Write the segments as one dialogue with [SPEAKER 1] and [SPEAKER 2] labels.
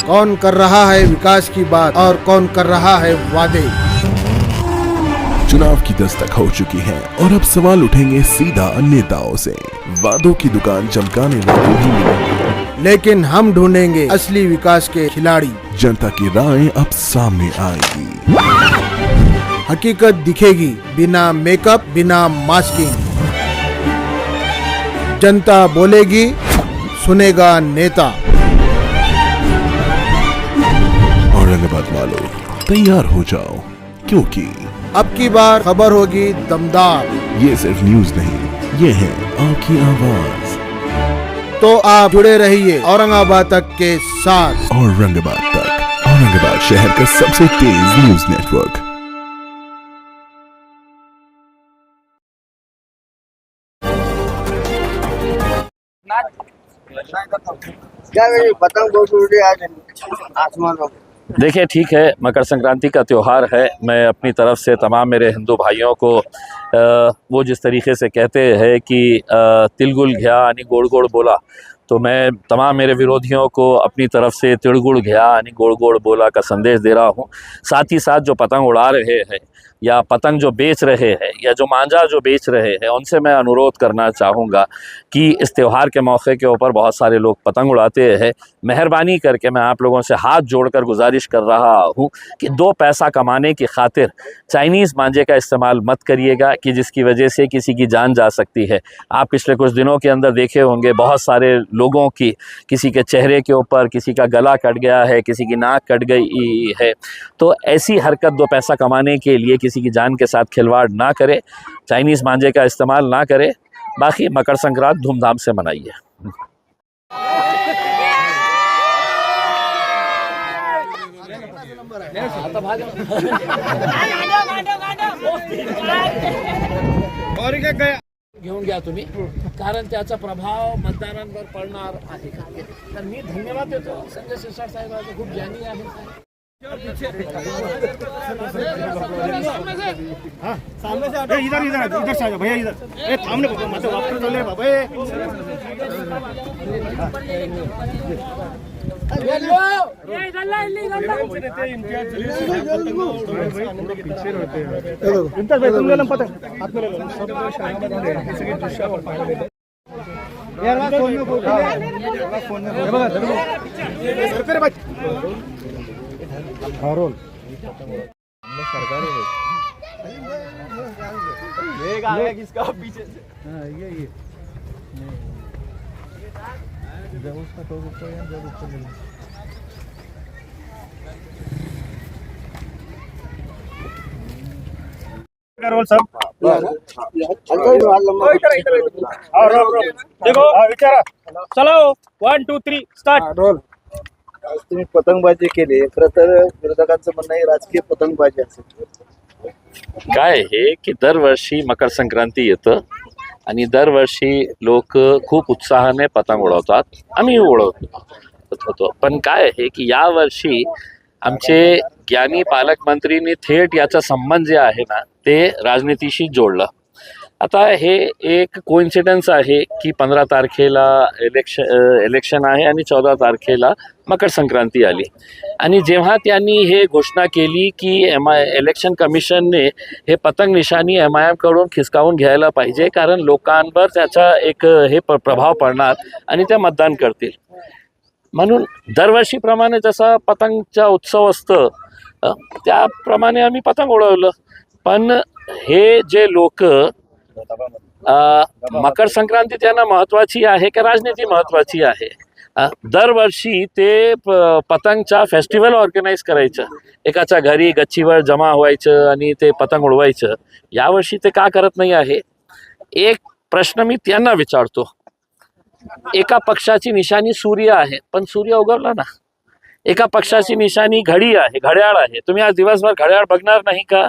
[SPEAKER 1] कौन कर रहा है विकास की बात और कौन कर रहा है वादे।
[SPEAKER 2] चुनाव की दस्तक हो चुकी है और अब सवाल उठेंगे सीधा नेताओं से। वादों की दुकान चमकाने वाले भी मिलेंगे,
[SPEAKER 1] लेकिन हम ढूंढेंगे असली विकास के खिलाड़ी।
[SPEAKER 2] जनता की राय अब सामने आएगी,
[SPEAKER 1] हकीकत दिखेगी बिना मेकअप बिना मास्किंग। जनता बोलेगी, सुनेगा नेता।
[SPEAKER 2] औरंगाबाद वालों तैयार हो जाओ, क्योंकि
[SPEAKER 1] अब की बार खबर होगी दमदार।
[SPEAKER 2] ये सिर्फ न्यूज नहीं, ये है आपकी आवाज।
[SPEAKER 1] तो आप जुड़े रहिए औरंगाबाद तक के साथ।
[SPEAKER 2] औरंगाबाद तक, औरंगाबाद शहर का सबसे तेज न्यूज नेटवर्क।
[SPEAKER 3] क्या पतंग बहुत उड़ रही है आज आसमान में।
[SPEAKER 4] देखिए, ठीक है, मकर संक्रांति का त्यौहार है। मैं अपनी तरफ से तमाम मेरे हिंदू भाइयों को वो जिस तरीके से कहते हैं कि तिलगुल घ्या आणि गोड़ गोड़ बोला, तो मैं तमाम मेरे विरोधियों को अपनी तरफ से तिलगुल घ्या आणि गोड़ गोड़ बोला का संदेश दे रहा हूँ। साथ ही साथ जो पतंग उड़ा रहे हैं या पतंग जो बेच रहे हैं या जो मांझा जो बेच रहे हैं, उनसे मैं अनुरोध करना चाहूँगा कि इस त्यौहार के मौके के ऊपर बहुत सारे लोग पतंग उड़ाते हैं। मेहरबानी करके मैं आप लोगों से हाथ जोड़कर गुजारिश कर रहा हूँ कि 2 पैसा कमाने की खातिर चाइनीज़ मांझे का इस्तेमाल मत करिएगा कि जिसकी वजह से किसी की जान जा सकती है। आप पिछले कुछ दिनों के अंदर देखे होंगे बहुत सारे लोगों की, किसी के चेहरे के ऊपर किसी का गला कट गया है, किसी की नाक कट गई है। तो ऐसी हरकत 2 पैसा कमाने के लिए किसी की जान के साथ खिलवाड़ ना करे, चाइनीज़ मांझे का इस्तेमाल ना करे। बाकी मकर संक्रांत धूमधाम से मनाइए।
[SPEAKER 5] घेऊन घ्या तुम्ही, कारण त्याचा प्रभाव मतदारांवर पडणार आहे। तर मी धन्यवाद देतो संजय शिरसाट साहेबांचे, खूप ज्ञानी आहेत।
[SPEAKER 6] सामने से इधर इधर इधर से आ जाओ भैया, इधर सामने मतलब वापस चले बाबा। किसका पीछे से ये जब उसका तो ऊपर है, जब ऊपर रोल सब देखो विचारा। चलो 1 2 3 स्टार्ट रोल।
[SPEAKER 3] आज तुम्ही पतंगबाजी केली, खरं तर विरोधकांचं म्हणणं आहे राजकीय पतंगबाजी असेल।
[SPEAKER 4] काय आहे की दरवर्षी मकर संक्रांती येतं आणि दरवर्षी लोक खूप उत्साहाने पतंग उडवतात, आम्ही उडवत होतो। पण काय आहे की यावर्षी आमचे ज्ञानी पालकमंत्रींनी थेट याचा संबंध जे आहे ना ते राजनीतीशी जोडलं। आता हे एक कोइन्सिडन्स आहे की 15 तारखेला इलेक्शन आहे आणि 14 तारखेला मकर संक्रांती आली, आणि जेव्हा त्यांनी हे घोषणा केली की इलेक्शन कमिशनने हे पतंग निशाणी MIM कडून खिसकावून घ्यायला पाहिजे, कारण लोकांवर त्याचा एक हे प्रभाव पडणार आणि ते मतदान करतील, म्हणून दरवर्षीप्रमाणे जसा पतंगचा उत्सव असतो त्याप्रमाणे आम्ही पतंग उडवलं। पण हे जे लोक मकर संक्रांती त्यांना महत्त्वाची आहे का राजनीती महत्त्वाची आहे, दरवर्षी ते पतंगचा फेस्टिवल ऑर्गनाईज करायचं, एकाच्या घरी गच्चीवर जमा व्हायचं आणि ते पतंग उडवायचं। यावर्षी ते का करत नाही आहे? एक प्रश्न मी त्यांना विचारतो, एका पक्षाची निशाणी सूर्य आहे, पण सूर्य उगवला ना। एका पक्षाची निशाणी घडी आहे, घड्याळ आहे, तुम्ही आज दिवसभर घड्याळ बघणार नाही का?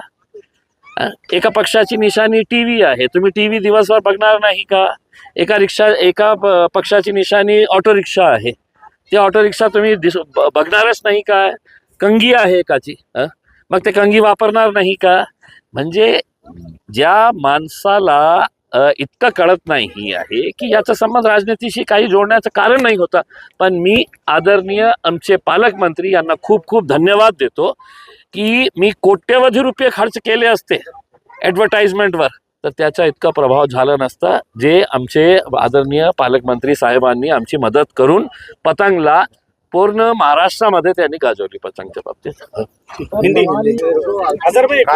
[SPEAKER 4] एका पक्षाची निशाणी टीव्ही आहे, तुम्ही टीव्ही दिवसभर बघणार नाही का? एका पक्षाची निशाणी ऑटो रिक्षा आहे, ते ऑटो रिक्षा तुम्ही बघणारच नाही का? कंगी आहे एकाची, मग ते कंगी वापरणार नाही का? म्हणजे ज्या माणसाला इतकं कळत नाही आहे की याचा संबंध राजनीतीशी काही जोडण्याचं कारण नाही होता. पण मी आदरणीय आमचे पालकमंत्री यांना खूप खूप धन्यवाद देतो की मी कोट्यवधी रुपये खर्च केले असते ॲडव्हर्टाइजमेंटवर तर त्याचा इतका प्रभाव झाला नसता जे आमचे आदरणीय पालकमंत्री साहेबांनी आमची मदत करून पतंगला पूर्ण महाराष्ट्रामध्ये त्यांनी गाजवली पतंगच्या बाबतीत.
[SPEAKER 6] हिंदी अजहर भाई
[SPEAKER 3] एक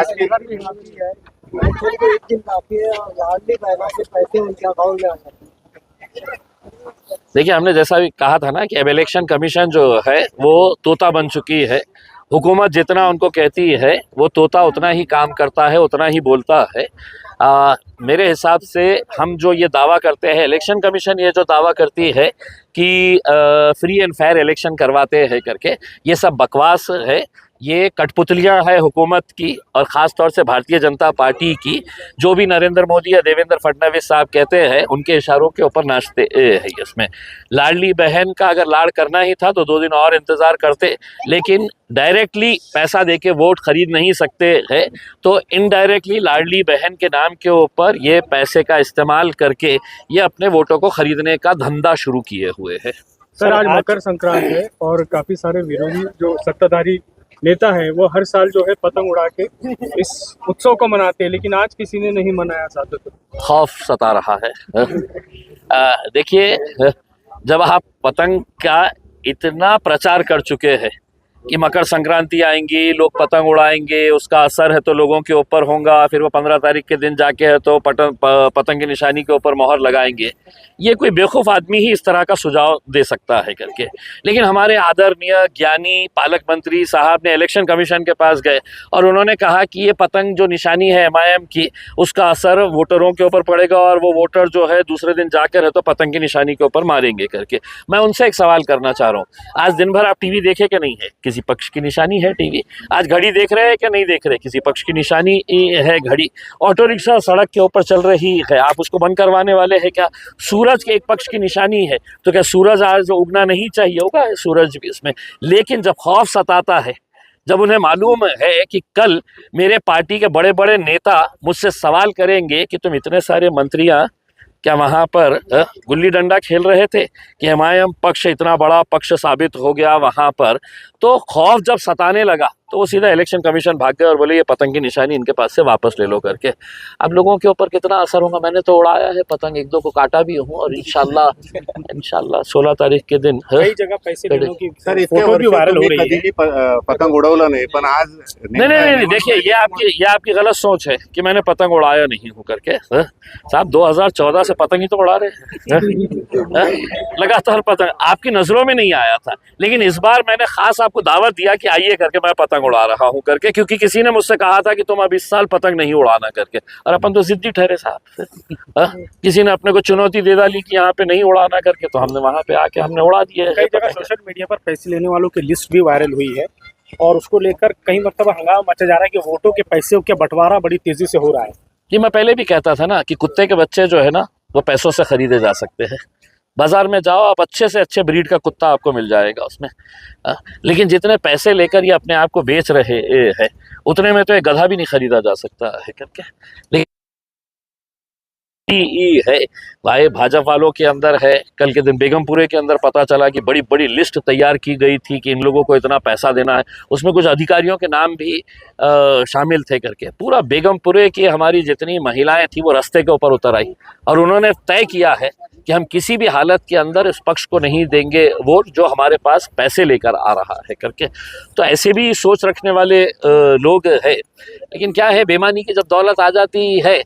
[SPEAKER 3] दिन काफी है और लाडली बहना से पैसे उनके अकाउंट में आ जाते हैं।
[SPEAKER 4] देखिए हमने जैसा भी कहा था ना कि अब इलेक्शन कमीशन जो है वो तोता बन चुकी है. हुकूमत जितना उनको कहती है वो तोता उतना ही काम करता है, उतना ही बोलता है. मेरे हिसाब से हम जो ये दावा करते हैं, इलेक्शन कमीशन ये जो दावा करती है कि फ्री एंड फेयर इलेक्शन करवाते हैं करके, ये सब बकवास है. ये कठपुतलियां है हुकूमत की और ख़ास तौर से भारतीय जनता पार्टी की. जो भी नरेंद्र मोदी या देवेंद्र फडणवीस साहब कहते हैं उनके इशारों के ऊपर नाचते हैं. इसमें लाडली बहन का अगर लाड़ करना ही था तो 2 दिन और इंतज़ार करते, लेकिन डायरेक्टली पैसा देके वोट खरीद नहीं सकते हैं तो इनडायरेक्टली लाडली बहन के नाम के ऊपर ये पैसे का इस्तेमाल करके ये अपने वोटों को खरीदने का धंधा शुरू किए हुए हैं.
[SPEAKER 7] सर आज मकर संक्रांत है और काफी सारे विरोधी जो सत्ताधारी नेता है वो हर साल जो है पतंग उड़ा के इस उत्सव को मनाते हैं, लेकिन आज किसी ने नहीं मनाया. साथ
[SPEAKER 4] खौफ सता रहा है. देखिए जब आप पतंग का इतना प्रचार कर चुके हैं कि मकर संक्रांति आएंगी, लोग पतंग उड़ाएंगे, उसका असर है तो लोगों के ऊपर होगा, फिर वो 15 तारीख के दिन जाके है तो पतंग की निशानी के ऊपर मोहर लगाएंगे. ये कोई बेवकूफ़ आदमी ही इस तरह का सुझाव दे सकता है करके. लेकिन हमारे आदरणीय ज्ञानी पालक मंत्री साहब ने इलेक्शन कमीशन के पास गए और उन्होंने कहा कि ये पतंग जो निशानी है MIM की उसका असर वोटरों के ऊपर पड़ेगा और वो वोटर जो है दूसरे दिन जाकर है तो पतंग की निशानी के ऊपर मारेंगे करके. मैं उनसे एक सवाल करना चाह रहा हूँ, आज दिन भर आप TV देखे कि नहीं है? किसी पक्ष की निशानी है टीवी? आज घड़ी देख रहे हैं क्या नहीं देख रहे? किसी पक्ष की निशानी है घड़ी. ऑटो रिक्शा सड़क के ऊपर चल रही है, आप उसको बंद करवाने वाले हैं क्या? सूरज के एक पक्ष की निशानी है तो क्या सूरज आज उगना नहीं चाहिए? होगा सूरज भी इसमें. लेकिन जब खौफ सताता है, जब उन्हें मालूम है कि कल मेरे पार्टी के बड़े बड़े नेता मुझसे सवाल करेंगे कि तुम इतने सारे मंत्रियां क्या वहाँ पर गुल्ली डंडा खेल रहे थे कि MIM पक्ष इतना बड़ा पक्ष साबित हो गया वहाँ पर, तो खौफ जब सताने लगा तो वो सीधा इलेक्शन कमीशन भाग गए और बोले ये पतंग की निशानी इनके पास से वापस ले लो करके. अब लोगों के ऊपर कितना असर होगा? मैंने तो उड़ाया है पतंग, 1-2 को काटा भी हूँ और इंशाल्लाह 16 तारीख के दिन
[SPEAKER 7] कई जगह पैसे देने की
[SPEAKER 3] सर इतके
[SPEAKER 7] फोटो भी वायरल हो रही है.
[SPEAKER 3] पतंग उडवलं नाही पण आज
[SPEAKER 4] नहीं देखिए ये आपकी गलत सोच है कि मैंने पतंग उड़ाया नहीं हूँ करके. साहब 2014 से पतंग ही तो उड़ा रहे हैं. लगातार पतंग आपकी नजरों में नहीं आया था, लेकिन इस बार मैंने खास आपको दावत दिया कि आइए करके मैं पतंग उड़ा रहा हूँ करके, क्योंकि किसी ने मुझसे कहा था कि तुम अब इस साल पतंग नहीं उड़ाना करके, और अपन तो जिद्दी ठहरे साहब. किसी ने अपने को चुनौती दे डाली कि यहाँ पे नहीं उड़ाना करके, तो हमने वहाँ पे आके हमने उड़ा दिए.
[SPEAKER 7] कई जगह सोशल मीडिया पर पैसे लेने वालों की लिस्ट भी वायरल हुई है और उसको लेकर कई मतलब हंगामा मचा जा रहा है कि वोटों के पैसे का बंटवारा बड़ी तेजी से हो रहा है.
[SPEAKER 4] कि मैं पहले भी कहता था ना कि कुत्ते के बच्चे जो है ना वो पैसों से खरीदे जा सकते हैं. बाजार में जाओ, आप अच्छे से अच्छे ब्रीड का कुत्ता आपको मिल जाएगा उसमें. लेकिन जितने पैसे लेकर ये अपने आप को बेच रहे हैं उतने में तो एक गधा भी नहीं खरीदा जा सकता है करके. लेकिन है भाई भाजपा वालों के अंदर है. कल के दिन बेगमपुरे के अंदर पता चला कि बड़ी बड़ी लिस्ट तैयार की गई थी कि इन लोगों को इतना पैसा देना है. उसमें कुछ अधिकारियों के नाम भी शामिल थे करके. पूरा बेगमपुरे की हमारी जितनी महिलाएं थी वो रास्ते के ऊपर उतर आई और उन्होंने तय किया है कि हम किसी भी हालत के अंदर इस पक्ष को नहीं देंगे वोट जो हमारे पास पैसे लेकर आ रहा है करके. तो ऐसे भी सोच रखने वाले लोग हैं. लेकिन क्या है, बेईमानी की जब दौलत आ जाती है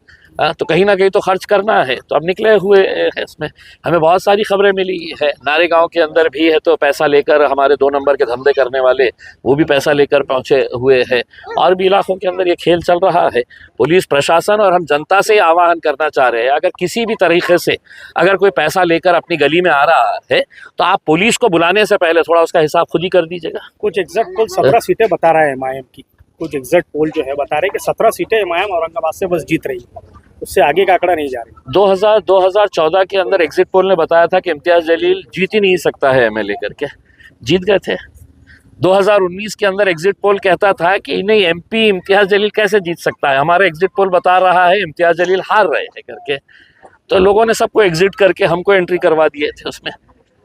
[SPEAKER 4] तो कहीं ना कहीं तो खर्च करना है. तो अब निकले हुए हैं इसमें. हमें बहुत सारी खबरें मिली है. नारेगांव के अंदर भी है तो पैसा लेकर हमारे 2 नंबर के धंधे करने वाले वो भी पैसा लेकर पहुंचे हुए हैं. और भी इलाकों के अंदर ये खेल चल रहा है. पुलिस प्रशासन और हम जनता से आह्वान करना चाह रहे हैं, अगर किसी भी तरीके से अगर कोई पैसा लेकर अपनी गली में आ रहा है तो आप पुलिस को बुलाने से पहले थोड़ा उसका हिसाब खुद ही कर दीजिएगा.
[SPEAKER 7] कुछ एग्जैक्ट पोल 17 सीटें बता रहा है MIM की. कुछ एग्जैक्ट पोल जो है बता रहे हैं कि 17 सीटें MIM औरंगाबाद से बस जीत रही है, उससे आगे का आंकड़ा नहीं जा रही.
[SPEAKER 4] 2014 के अंदर एग्जिट पोल ने बताया था कि इम्तियाज जलील जीत ही नहीं सकता है MLA करके. जीत गए थे. 2019 के अंदर एग्जिट पोल कहता था कि नहीं MP इम्तियाज जलील कैसे जीत सकता है, हमारा एग्जिट पोल बता रहा है इम्तियाज जलील हार रहे हैं करके। तो लोगों ने सबको एग्जिट करके हमको एंट्री करवा दिए थे उसमें।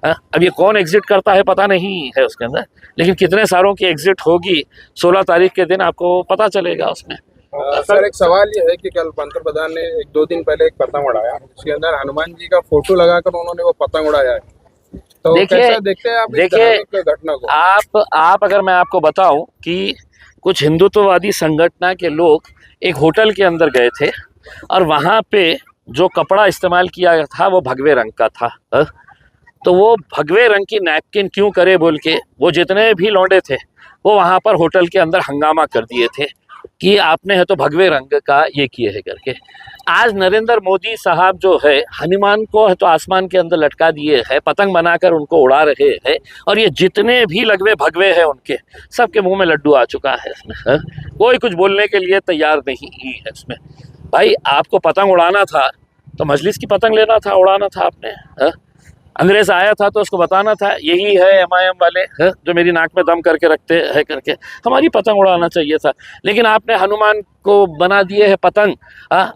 [SPEAKER 4] अब ये कौन एग्जिट करता है पता नहीं है उसके अंदर, लेकिन कितने सारों की एग्जिट होगी 16 तारीख के दिन आपको पता चलेगा उसमें।
[SPEAKER 8] सर एक सवाल ये है कि कल पंतप्रधान ने 1-2 दिन पहले एक पतंग उड़ाया, उसके अंदर हनुमान जी का फोटो लगाकर उन्होंने वो पतंग उड़ाया है। तो कैसे देखते हैं आप इस धार्मिक घटना को?
[SPEAKER 4] आप अगर मैं आपको बताऊं कि कुछ हिंदुत्ववादी संगठन के लोग एक होटल के अंदर गए थे और वहां पे जो कपड़ा इस्तेमाल किया था वो भगवे रंग का था। तो वो भगवे रंग की नैपकिन क्यों करे बोल के वो जितने भी लौंडे थे वो वहां पर होटल के अंदर हंगामा कर दिए थे कि आपने है तो भगवे रंग का ये किए है करके। आज नरेंद्र मोदी साहब जो है हनुमान को है तो आसमान के अंदर लटका दिए है, पतंग बनाकर उनको उड़ा रहे हैं, और ये जितने भी लगवे भगवे हैं उनके सबके मुंह में लड्डू आ चुका है इसमें। कोई कुछ बोलने के लिए तैयार नहीं है इसमें। भाई आपको पतंग उड़ाना था तो मजलिस की पतंग लेना था, उड़ाना था आपने। अंग्रेज आया था तो उसको बताना था यही है MIM वाले जो मेरी नाक में दम करके रखते हैं करके, हमारी पतंग उड़ाना चाहिए था। लेकिन आपने हनुमान को बना दिए है पतंग,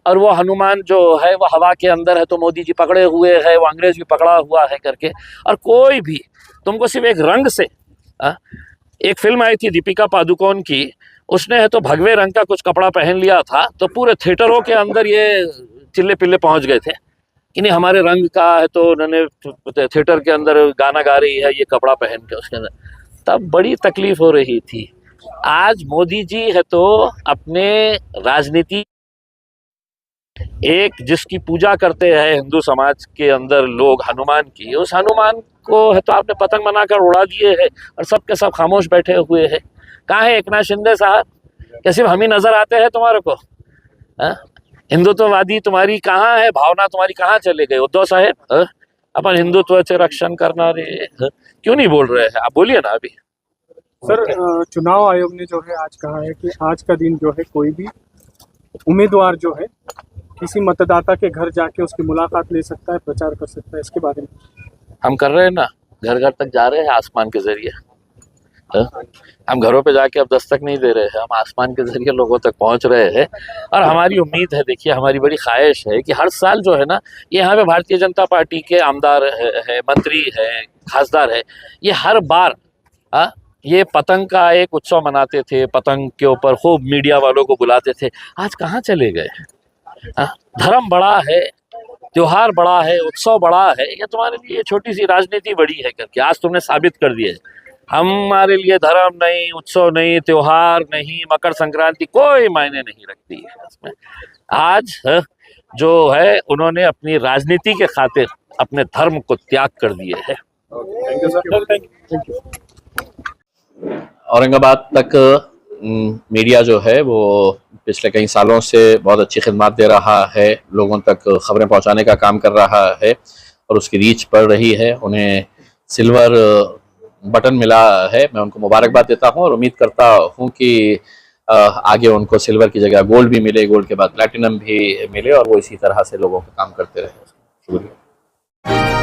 [SPEAKER 4] और वो हनुमान जो है वो हवा के अंदर है तो मोदी जी पकड़े हुए है, वो अंग्रेज भी पकड़ा हुआ है करके। और कोई भी तुमको सिर्फ एक रंग से, एक फिल्म आई थी दीपिका पादुकोण की, उसने है तो भगवे रंग का कुछ कपड़ा पहन लिया था तो पूरे थिएटरों के अंदर ये चिल्ले पिल्ले पहुंच गए थे कि नहीं हमारे रंग का है तो उन्होंने थिएटर के अंदर गाना गा रही है ये कपड़ा पहन के उसके अंदर, तब बड़ी तकलीफ हो रही थी। आज मोदी जी है तो अपने राजनीति एक जिसकी पूजा करते हैं हिंदू समाज के अंदर लोग हनुमान की, उस हनुमान को है तो आपने पतंग बनाकर उड़ा दिए है और सब के सब खामोश बैठे हुए हैं। कहाँ है एकनाथ शिंदे साहब? क्या सिर्फ हम ही नजर आते हैं तुम्हारे को? हिंदुत्ववादी तुम्हारी कहाँ है भावना, तुम्हारी कहाँ चले गए? उद्धव साहेब अपन हिंदुत्व से रक्षण करना रे क्यों नहीं बोल रहे हैं? आप बोलिए ना अभी।
[SPEAKER 7] सर चुनाव आयोग ने जो है आज कहा है कि आज का दिन जो है कोई भी उम्मीदवार जो है किसी मतदाता के घर जाके उसकी मुलाकात ले सकता है, प्रचार कर सकता है, इसके बारे में
[SPEAKER 4] हम कर रहे हैं ना, घर घर तक जा रहे हैं आसमान के जरिए। हम घरों पे जाके अब दस्तक नहीं दे रहे हैं, हम आसमान के जरिए लोगों तक पहुंच रहे हैं। और हमारी उम्मीद है, देखिए हमारी बड़ी ख्वाहिश है कि हर साल जो है ना यहाँ पे भारतीय जनता पार्टी के आमदार है, मंत्री है, खासदार है, ये हर बार ये पतंग का एक उत्सव मनाते थे, पतंग के ऊपर खूब मीडिया वालों को बुलाते थे। आज कहाँ चले गए? धर्म बड़ा है, त्योहार बड़ा है, उत्सव बड़ा है, या तुम्हारे लिए छोटी सी राजनीति बड़ी है करके आज तुमने साबित कर दिया है। हमारे लिए धर्म नहीं, उत्सव नहीं, त्योहार नहीं, मकर संक्रांति कोई मायने नहीं रखती है इसमें। आज जो है उन्होंने अपनी राजनीति के खातिर अपने धर्म को त्याग कर दिए है।
[SPEAKER 8] Thank you sir.
[SPEAKER 4] औरंगाबाद तक मीडिया जो है वो पिछले कई सालों से बहुत अच्छी खिदमत दे रहा है, लोगों तक खबरें पहुंचाने का काम कर रहा है और उसकी रीच बढ़ रही है। उन्हें सिल्वर बटन मिला है, मैं उनको मुबारकबाद देता हूं और उम्मीद करता हूं कि आगे उनको सिल्वर की जगह गोल्ड भी मिले, गोल्ड के बाद प्लैटिनम भी मिले और वो इसी तरह से लोगों का काम करते रहे। शुक्रिया।